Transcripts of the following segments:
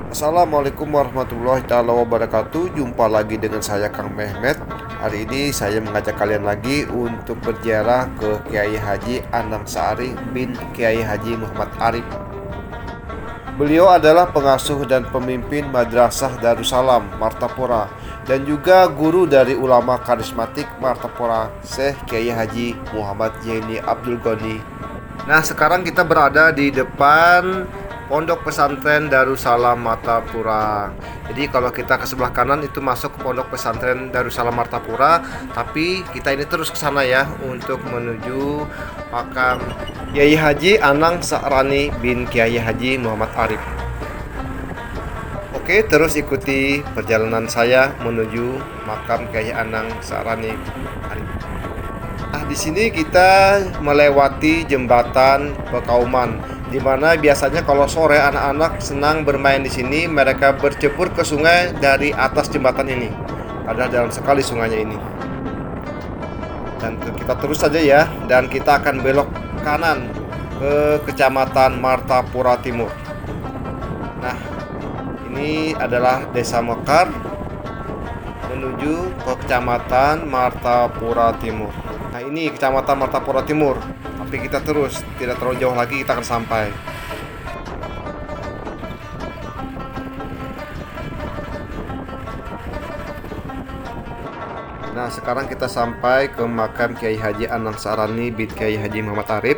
Assalamualaikum warahmatullahi taala wabarakatuh. Jumpa lagi dengan saya Kang Mehmet. Hari ini saya mengajak kalian lagi untuk berziarah ke Kiai Haji Anang Sa'ari bin Kiai Haji Muhammad Arif. Beliau adalah pengasuh dan pemimpin Madrasah Darussalam Martapura dan juga guru dari ulama karismatik Martapura, Syekh Kiai Haji Muhammad Zaini Abdul Ghani. Nah, sekarang kita berada di depan Pondok Pesantren Darussalam Martapura. Jadi kalau kita ke sebelah kanan itu masuk ke Pondok Pesantren Darussalam Martapura, tapi kita ini terus ke sana ya untuk menuju makam Kiai Haji Anang Sa'rani bin Kiai Haji Muhammad Arif. Oke, terus ikuti perjalanan saya menuju makam Kiai Anang Sa'rani Arif. Nah, di sini kita melewati jembatan Pekauman, di mana biasanya kalau sore anak-anak senang bermain di sini. Mereka bercebur ke sungai dari atas jembatan ini. Ada dalam sekali sungainya ini. Dan kita terus saja ya, dan kita akan belok kanan ke Kecamatan Martapura Timur. Nah, ini adalah Desa Mekar menuju ke Kecamatan Martapura Timur. Nah, ini Kecamatan Martapura Timur. Tapi kita terus, tidak terlalu jauh lagi kita akan sampai. Nah, sekarang kita sampai ke makam Kiai Haji Anang Sa'rani bin Kiai Haji Muhammad Arif.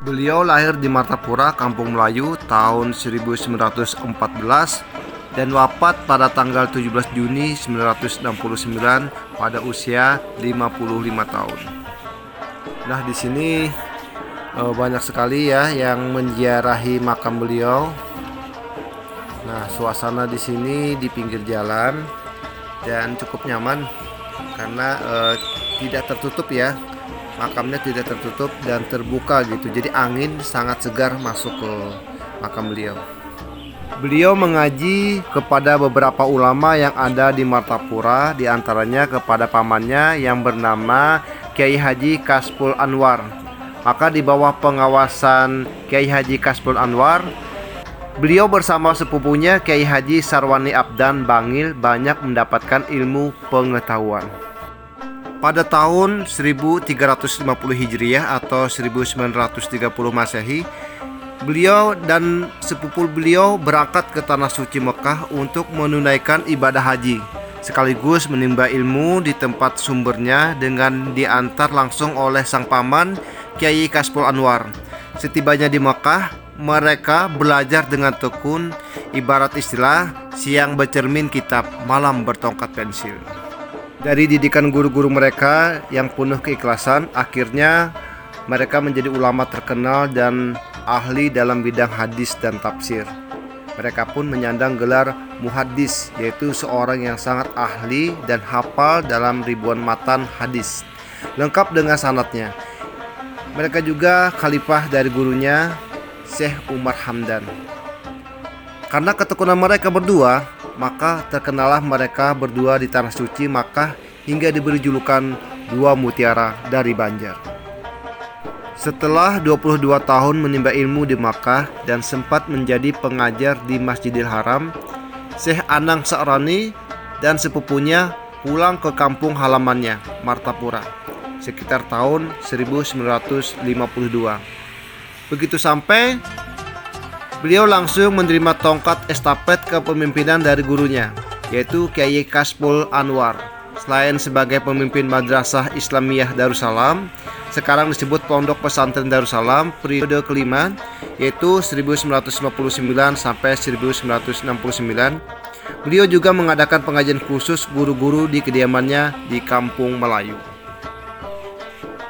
Beliau lahir di Martapura, Kampung Melayu tahun 1914 dan wafat pada tanggal 17 Juni 1969 pada usia 55 tahun. Nah, di sini banyak sekali ya yang menziarahi makam beliau. Nah, suasana di sini di pinggir jalan dan cukup nyaman karena tidak tertutup ya. Makamnya tidak tertutup dan terbuka gitu. Jadi angin sangat segar masuk ke makam beliau. Beliau mengaji kepada beberapa ulama yang ada di Martapura, di antaranya kepada pamannya yang bernama Kiai Haji Kasful Anwar. Maka di bawah pengawasan Kiai Haji Kasful Anwar, beliau bersama sepupunya Kiai Haji Sarwani Abdan Bangil banyak mendapatkan ilmu pengetahuan. Pada tahun 1350 Hijriah atau 1930 Masehi, beliau dan sepupu beliau berangkat ke Tanah Suci Mekah untuk menunaikan ibadah haji, sekaligus menimba ilmu di tempat sumbernya dengan diantar langsung oleh sang paman Kiai Kasful Anwar. Setibanya di Mekah, mereka belajar dengan tekun, ibarat istilah siang bercermin kitab, malam bertongkat pensil. Dari didikan guru-guru mereka yang penuh keikhlasan, akhirnya mereka menjadi ulama terkenal dan ahli dalam bidang hadis dan tafsir. Mereka pun menyandang gelar muhaddis, yaitu seorang yang sangat ahli dan hafal dalam ribuan matan hadis, lengkap dengan sanadnya. Mereka juga khalifah dari gurunya, Syekh Umar Hamdan. Karena ketekunan mereka berdua, maka terkenalah mereka berdua di Tanah Suci Makkah hingga diberi julukan dua mutiara dari Banjar. Setelah 22 tahun menimba ilmu di Makkah dan sempat menjadi pengajar di Masjidil Haram, Syekh Anang Sa'rani dan sepupunya pulang ke kampung halamannya, Martapura, sekitar tahun 1952. Begitu sampai, beliau langsung menerima tongkat estafet kepemimpinan dari gurunya, yaitu Kiai Kasful Anwar. Selain sebagai pemimpin Madrasah Islamiyah Darussalam, sekarang disebut Pondok Pesantren Darussalam periode kelima, yaitu 1959 sampai 1969. Beliau juga mengadakan pengajian khusus guru-guru di kediamannya di Kampung Melayu.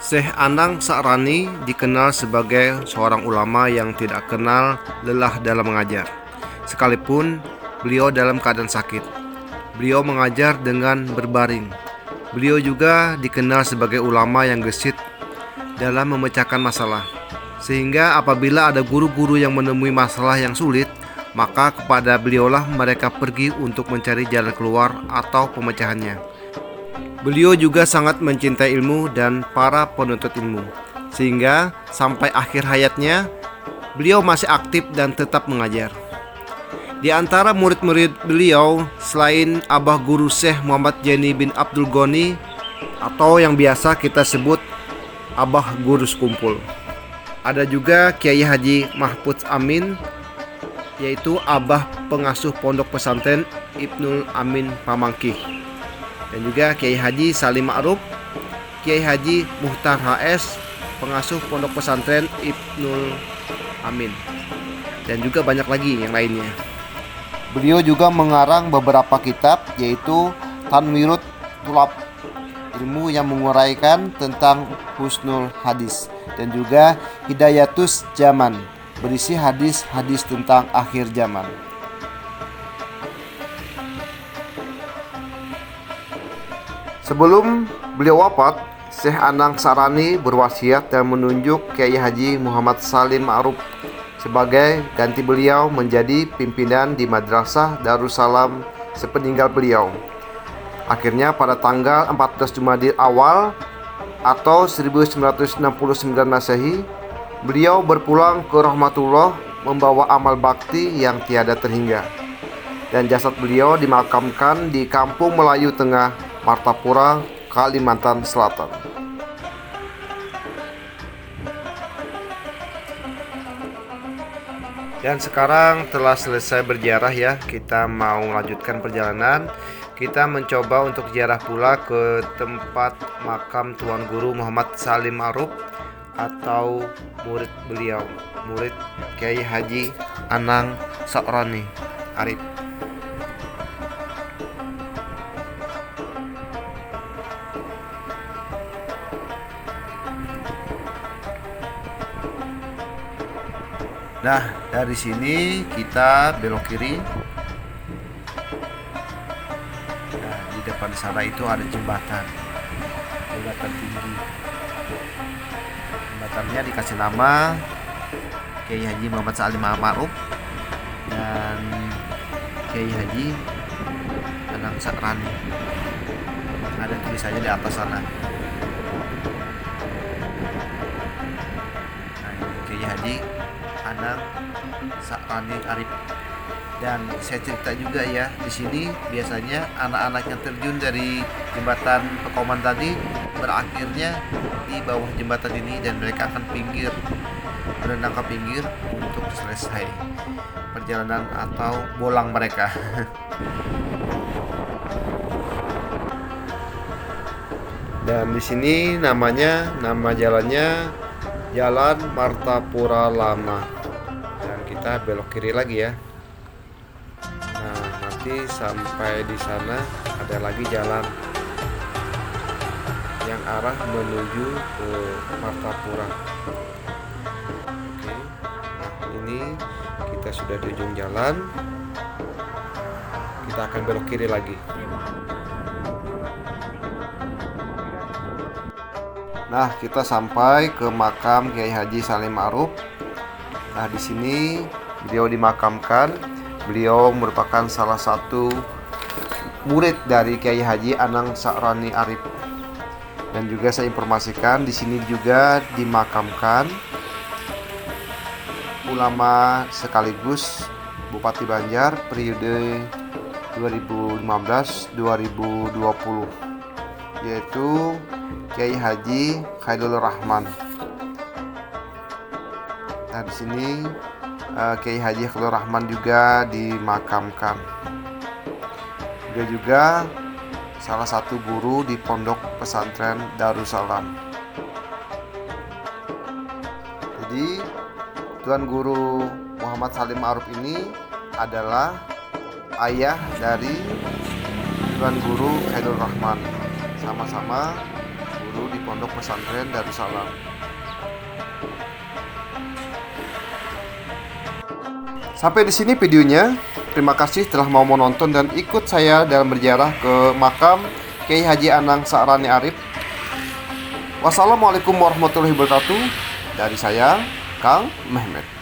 Syekh Anang Sa'rani dikenal sebagai seorang ulama yang tidak kenal lelah dalam mengajar. Sekalipun beliau dalam keadaan sakit, beliau mengajar dengan berbaring. Beliau juga dikenal sebagai ulama yang gesit dalam memecahkan masalah, sehingga apabila ada guru-guru yang menemui masalah yang sulit, maka kepada beliaulah mereka pergi untuk mencari jalan keluar atau pemecahannya. Beliau juga sangat mencintai ilmu dan para penuntut ilmu, sehingga sampai akhir hayatnya beliau masih aktif dan tetap mengajar. Di antara murid-murid beliau, selain Abah Guru Syekh Muhammad Jani bin Abdul Ghani atau yang biasa kita sebut Abah Guru Sekumpul, ada juga Kiai Haji Mahfudz Amin, yaitu Abah Pengasuh Pondok Pesantren Ibnul Amin Pamangkih, dan juga Kiai Haji Salim Ma'ruf, Kiai Haji Muhtar HS, Pengasuh Pondok Pesantren Ibnul Amin, dan juga banyak lagi yang lainnya. Beliau juga mengarang beberapa kitab, yaitu Tanwirut Tulab, ilmu yang menguraikan tentang husnul hadis, dan juga Hidayatus Zaman, berisi hadis-hadis tentang akhir zaman. Sebelum beliau wafat, Syekh Anang Sa'rani berwasiat dan menunjuk Kiai Haji Muhammad Salim Ma'ruf sebagai ganti beliau menjadi pimpinan di Madrasah Darussalam sepeninggal beliau. Akhirnya pada tanggal 14 Jumadil Awal atau 1969 Masehi, beliau berpulang ke rahmatullah membawa amal bakti yang tiada terhingga. Dan jasad beliau dimakamkan di Kampung Melayu Tengah, Martapura, Kalimantan Selatan. Dan sekarang telah selesai berziarah ya, kita mau melanjutkan perjalanan. Kita mencoba untuk ziarah pula ke tempat makam Tuan Guru Muhammad Salim Ma'ruf atau murid beliau, murid Kiai Haji Anang Sa'rani Arif. Nah, dari sini kita belok kiri. Nah, di depan sana itu ada jembatan tinggi. Jembatannya dikasih nama Kiai Haji Muhammad Salim Ma'ruf dan Kiai Haji Anang Sa'rani. Ada tulisannya di atas sana. Nah, ini Kiai Haji Anang Sa'rani Arif. Dan saya cerita juga ya, di sini biasanya anak-anak yang terjun dari jembatan Pekoman tadi berakhirnya di bawah jembatan ini, dan mereka akan berenang ke pinggir untuk selesai perjalanan atau bolang mereka. Dan di sini nama jalannya Jalan Martapura Lama, dan kita belok kiri lagi ya. Nah, nanti sampai di sana ada lagi jalan yang arah menuju ke Martapura. Oke, nah ini kita sudah di ujung jalan. Kita akan belok kiri lagi. Nah, kita sampai ke makam Kiai Haji Salim Ma'ruf. Nah, di sini beliau dimakamkan. Beliau merupakan salah satu murid dari Kiai Haji Anang Sa'rani Arif. Dan juga saya informasikan di sini juga dimakamkan ulama sekaligus Bupati Banjar periode 2015-2020, yaitu Kiai Haji Khairul Rahman. Nah, di sini Kiai Haji Khairul Rahman juga dimakamkan. Dia juga salah satu guru di Pondok Pesantren Darussalam. Jadi Tuan Guru Muhammad Salim Ma'ruf ini adalah ayah dari Tuan Guru Khairul Rahman, sama-sama guru di Pondok Pesantren Darussalam. Sampai di sini videonya. Terima kasih telah mau menonton dan ikut saya dalam berziarah ke makam Kiai Haji Anang Sa'rani Arif. Wassalamualaikum warahmatullahi wabarakatuh. Dari saya, Kang Mehmet.